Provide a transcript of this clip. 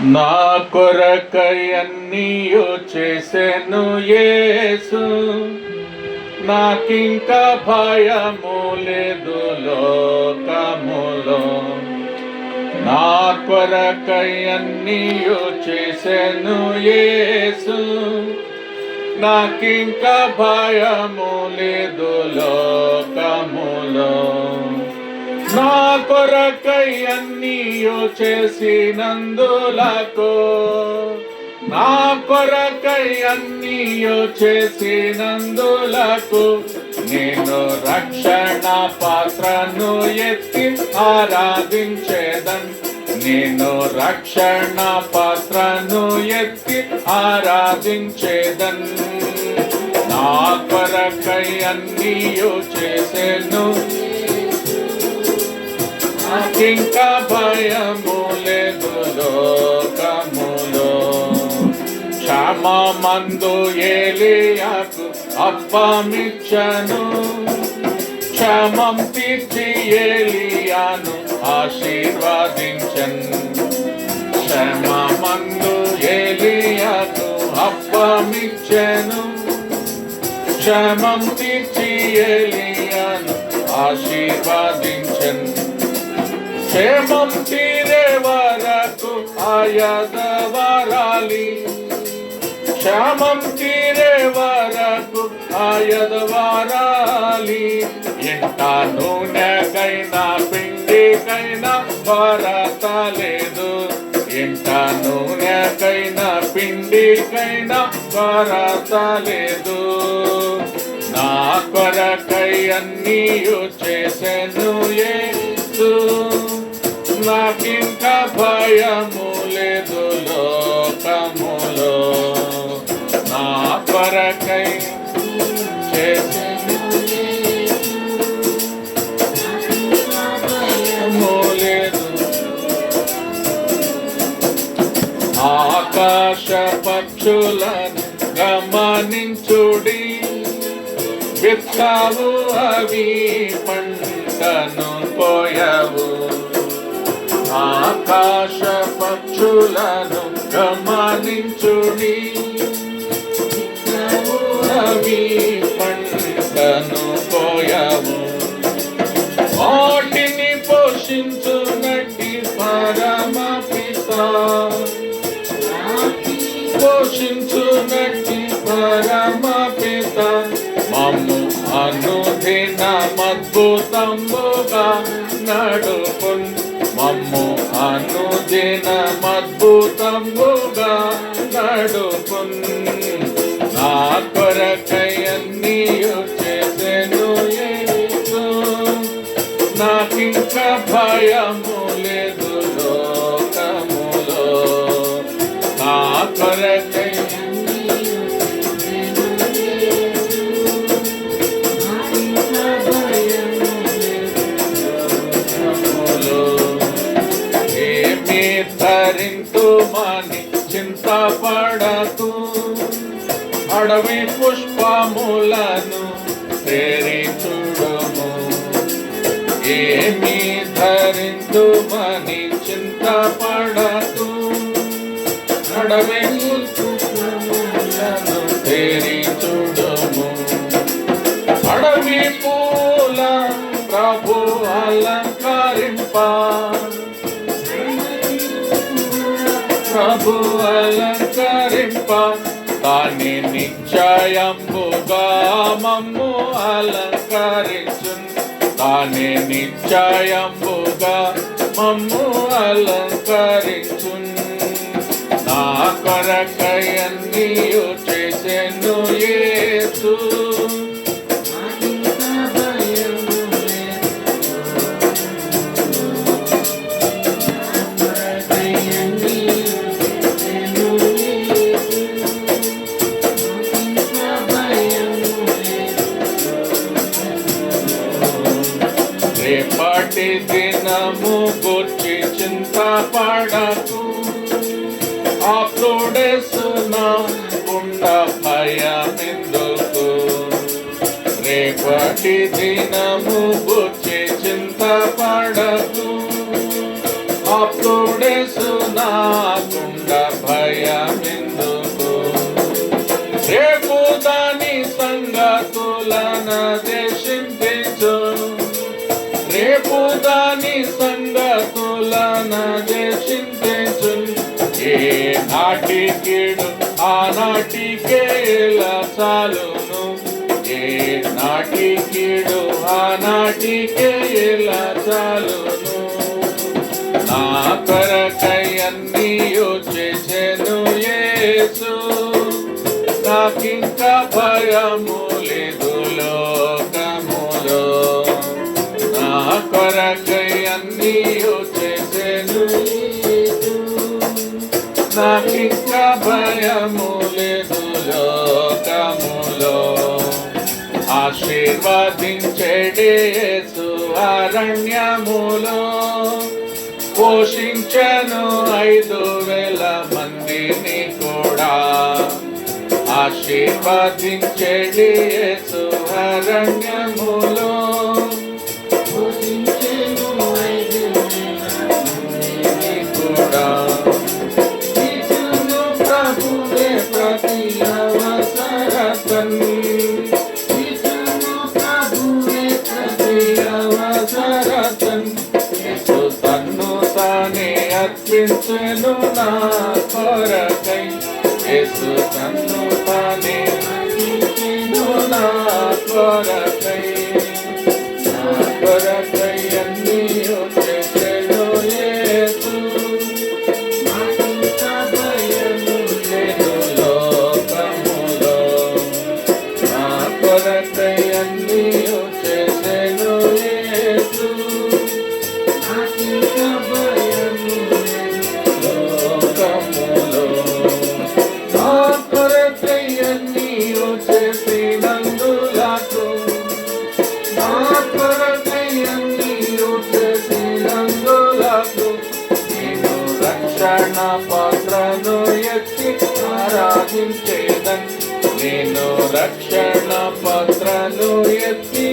నా కొరకై అన్నీయు చేసెను యేసు, నాకింక భయము లేదు లోకములో. నా కొరకై అన్నీయు చేసెను యేసు, నాకింక భయము లేదు లోకములో. నా కొరకై అన్నీయు చేసినందులకు, నా కొరకై అన్నీయు చేసినందులకు, నేను రక్షణ పాత్రను ఎత్తి ఆరాధించేదన్. నేను రక్షణ పాత్రను ఎత్తి ఆరాధించేదన్. నా కొరకై అన్నీయు చేసెను, నాకింకా భయము లేదు లోకములో. క్షమమందు ఏలీయాకు అప్పమిచ్చను, క్షమం తీర్చి ఏలీయాను ఆశీర్వదించన్. క్షమమందు ఏలీయాకు అప్పమిచ్చను, క్షమం తీర్చి ఏలీయాను ఆశీర్వదించన్. క్షేమం తీరే వరకు ఆయదవరాలి, క్షేమం తీరే వరకు ఆయదవరాలి. ఇంట నూనెకైనా పిండికైనా కొరత లేదు, ఇంట నూనెకైనా పిండికైనా కొరత లేదు. నా కొరకై అన్నీయు చేసెను యేసు, నాకింక భయము లేదు లోకములో. నా కొరకై చేసెను భయము లేదు. ఆకాశ పక్షులను గమనించుడి, విత్తావు అవి పంటను పోయవు. ఆకాశ పక్షులను గమనించుడి, అవి పంటను పోయవు. వాటిని పోషించునట్టి పరమ పిత, పోషించునట్టి పరమ పిత, మమ్ము అనుదిన మద్భుతముగా నడుపున్. మమ్ము అనుదిన మద్భుతముగా నడుపున్. నా కొరకై అన్నీయు చేసెను యేసు, నాకింక భయము లేదు లోకములో. నా కొరకై ధరింతుమని చింతపడకు, అడవి పుష్పములను తేరి చూడుము. ఏమి ధరింతుమని చింతపడకు, అడవి పుష్పములను తేరి చూడుము. అడవి పూల ప్రభు అలంకరింప, ప్రభు అలంకరింప, తాని నిశ్చయంబుగా మమ్ము అలంకరించున్. తాని నిశ్చయంబుగా మమ్ము అలంకరించున్. నా కొరకై అన్నీయు చేసెను యేసు, రేపటి దినము గూర్చి చింతపడకు, అప్పుడేసునకుండ భయమెందుకు. రేపటి దినము గూర్చి చింతపడకు, అప్పుడేసునకుండ రేపు దాని సంగతులను దేశించేచున్ ఏ నాటి కీడు ఆనాటికే ఎలా చాలును ఏ నాటి కీడు ఆనాటికే ఎలా చాలును నా కొరకై అన్నీయు చేసెను యేసు నాకింకా భయము లేదు లోకములో నా కొరకై అన్నీయు చేసెను యేసు నాకింకా భయము లేదు లోకములో ఆశీర్వదించెడి యేసు అరణ్యములో పోషించను 5,000 మందిని కూడా ఆశీర్వదించెడి యేసు అరణ్యములో పోషించెను 5,000 మందిని కూడా ఇచ్చును ప్రభువే ప్రతి అవసరతను ఇచ్చును ప్రభువే ప్రతి అవసరతను యేసు తన్ను తానే అర్పించెను నా కొరకై యేసు తన్ను తానే అర్పించెను నా కొరకై నా కొరకై అన్నీయు చేసెను యేసు నాకింకా భయము లేదు లోకములో నా కొరకై అన్నీయు చేసెను యేసు నాకింకా భయము లేదు లోకములో నా కొరకై అన్నీయు చేసినందులకు నా కొరకై అన్నీయు చేసినందులకు నేను రక్షణ పాత్రను ఎత్తి ఆరాధించేదన్ నేను రక్షణ పాత్రను ఎత్తి